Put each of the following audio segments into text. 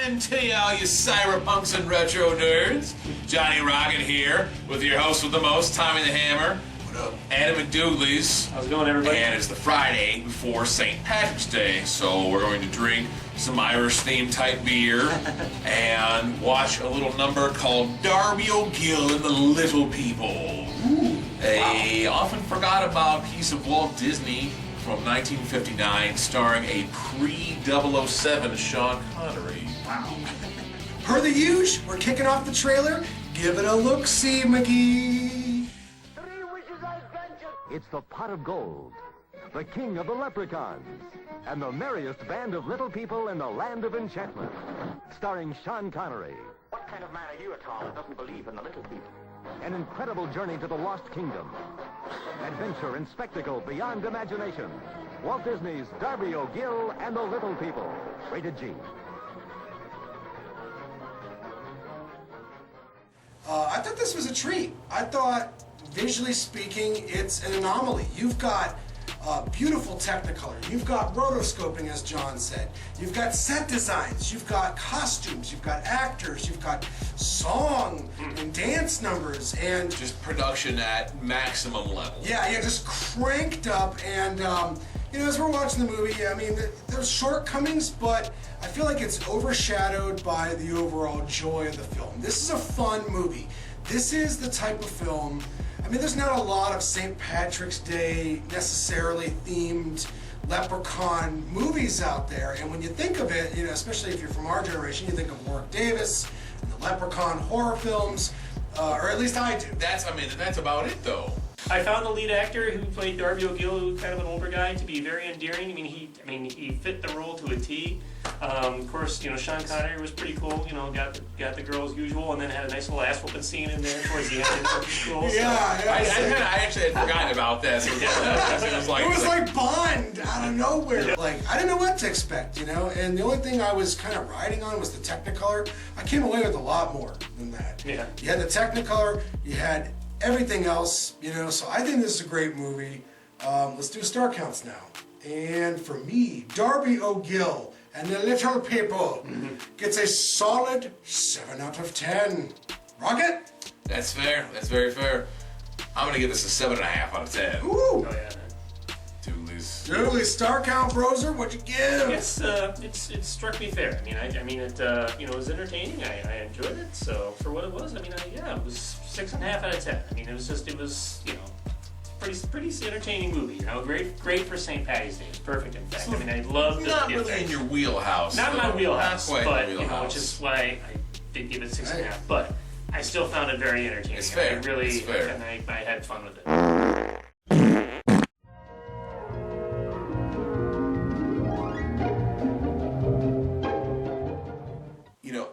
evening to you, all you cyberpunks and retro nerds. Johnny Rocket here with your host with the most, Tommy the Hammer. What up? Adam McDoogleez. How's it going, everybody? And it's the Friday before St. Patrick's Day, so we're going to drink some Irish-themed type beer and watch a little number called Darby O'Gill and the Little People. Ooh, a often forgot about piece of Walt Disney from 1959, starring a pre-007 Sean Connery. Wow. Per the usual, we're kicking off the trailer. Give it a look-see, McGee. It's the Pot of Gold, the king of the leprechauns, and the merriest band of little people in the land of enchantment. Starring Sean Connery. What kind of man are you at all that doesn't believe in the little people? An incredible journey to the Lost Kingdom. Adventure and spectacle beyond imagination. Walt Disney's Darby O'Gill and the Little People. Rated G. I thought this was a treat. I thought, visually speaking, it's an anomaly. You've got beautiful Technicolor. You've got rotoscoping, as John said. You've got set designs. You've got costumes. You've got actors. You've got song and dance numbers and just production at maximum level. Yeah, just cranked up. And you know, as we're watching the movie, I mean, there's shortcomings, but I feel like it's overshadowed by the overall joy of the film. This is a fun movie. This is the type of film. I mean, there's not a lot of St. Patrick's Day necessarily themed leprechaun movies out there, and when you think of it, you know, especially if you're from our generation, you think of Warwick Davis and the leprechaun horror films, or at least I do. That's about it, though. I found the lead actor who played Darby O'Gill, who's kind of an older guy, to be very endearing. He fit the role to a T. Of course, you know, Sean Connery was pretty cool. You know, got the girl as usual, and then had a nice little ass whooping scene in there towards the end. It was cool. I actually had forgotten about this. It was like Bond out of nowhere. Yeah. Like, I didn't know what to expect, you know. And the only thing I was kind of riding on was the Technicolor. I came away with a lot more than that. Yeah. You had the Technicolor. You had everything else, you know. So I think this is a great movie. Let's do star counts now. And for me, Darby O'Gill and the Little People gets a solid 7 out of 10. Rocket? That's fair. That's very fair. I'm gonna give this a 7.5 out of 10. Ooh! Oh yeah. Dooley's star count, Broser. What'd you give? Yes, it struck me fair. It you know, was entertaining. I enjoyed it. So for what it was, it was 6.5 out of 10. I mean, it was you know, pretty entertaining movie. You know, great for St. Patty's Day. It's perfect, in fact. I love the not really in your wheelhouse. Not in my wheelhouse, not quite but in your wheelhouse. You know, which is why I did give it 6.5. But I still found it very entertaining. It's fair. It's fair. And I had fun with it.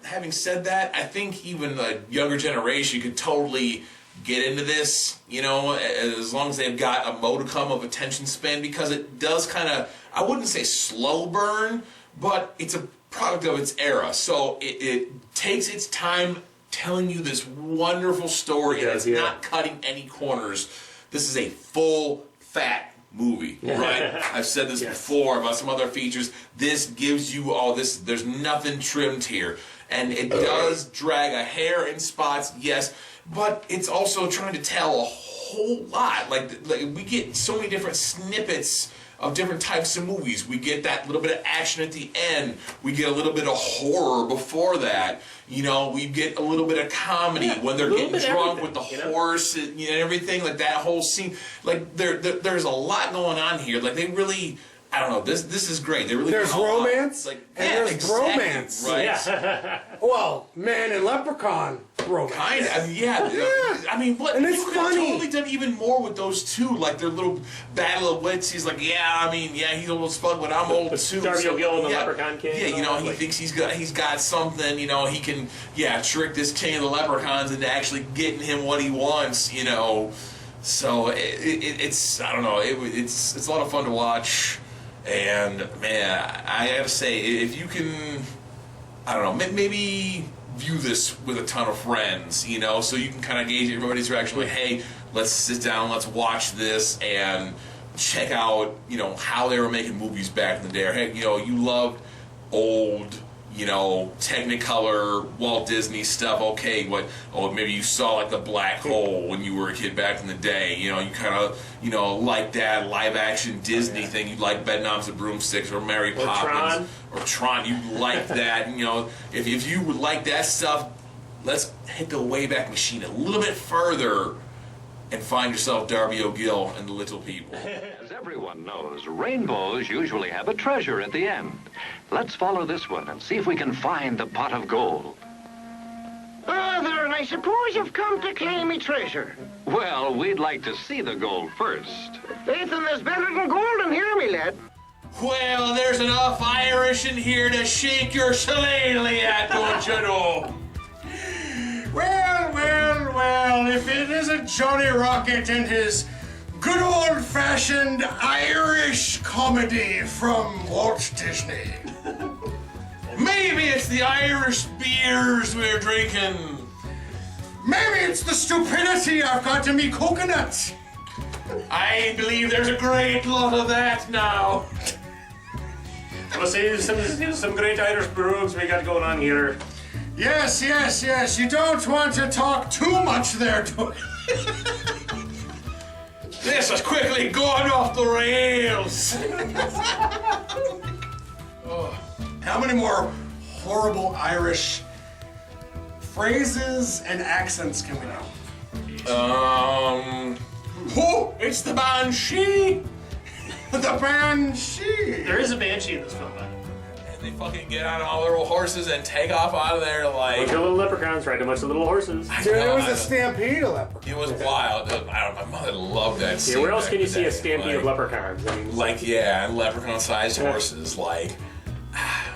Having said that, I think even the younger generation could totally get into this, you know, as long as they've got a modicum of attention span, because it does kind of, I wouldn't say slow burn, but it's a product of its era. So it takes its time telling you this wonderful story, and it's not cutting any corners. This is a full, fat movie, right? I've said this before about some other features. This gives you all this, there's nothing trimmed here. And it does drag a hair in spots, yes, but it's also trying to tell a whole lot. Like we get so many different snippets of different types of movies. We get that little bit of action at the end. We get a little bit of horror before that. You know, we get a little bit of comedy when they're getting drunk with the horse and everything. Like that whole scene. Like there's a lot going on here. Like they really, I don't know. This is great. They really there's romance, like, and there's bromance, right? Yeah. Well, man and leprechaun romance. Kind of, yeah. I mean, what? And it's you could funny. have totally done even more with those two, like their little battle of wits. He's like, he's a little spug, but I'm old too. Darby O'Gill and the Leprechaun King. Yeah, you know, he thinks he's got something. You know, he can, trick this king of the leprechauns into actually getting him what he wants. You know, so it's I don't know. It's a lot of fun to watch. And man, I have to say, if you can, I don't know, maybe view this with a ton of friends, you know, so you can kind of gauge everybody's reaction. Like, hey, let's sit down, let's watch this, and check out, you know, how they were making movies back in the day. Or, hey, you know, you loved old you know, Technicolor, Walt Disney stuff. Okay, maybe you saw like the Black Hole when you were a kid back in the day. You know, you kind of, you know, like that live action Disney thing. You like Bedknobs and Broomsticks or Mary Poppins or Tron. You like that. You know, if you would like that stuff, let's hit the Wayback Machine a little bit further and find yourself Darby O'Gill and the Little People. As everyone knows, rainbows usually have a treasure at the end. Let's follow this one and see if we can find the pot of gold. Ah, there, and I suppose you've come to claim me treasure. Well, we'd like to see the gold first. Faith, and there's better than gold in here, me lad. Well, there's enough Irish in here to shake your shillelagh at, don't you know? Well, if it isn't Johnny Rocket and his good old-fashioned Irish comedy from Walt Disney. Maybe it's the Irish beers we're drinking. Maybe it's the stupidity I've got to me coconut. I believe there's a great lot of that now. Well, see, some great Irish brews we got going on here. Yes. You don't want to talk too much there, do you? This is quickly going off the rails. How many more horrible Irish phrases and accents can we know? It's the banshee. The banshee. There is a banshee in this film, though. And they fucking get on all their little horses and take off out of there like. Bunch of little leprechauns riding a bunch of little horses. There was a stampede of leprechauns. It was wild. My mother loved that scene. Yeah, where else back can you in the see a day. stampede of leprechauns? I mean, Leprechaun-sized horses. Like,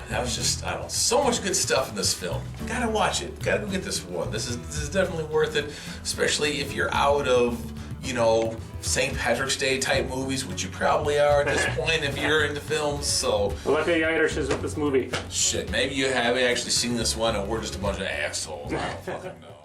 that was just, I don't know, so much good stuff in this film. Gotta watch it. Gotta go get this one. This is definitely worth it, especially if you're out of, you know, St. Patrick's Day type movies, which you probably are at this point if you're into films. So, lucky the Irish is with this movie. shit, maybe you haven't actually seen this one and we're just a bunch of assholes. I don't fucking know.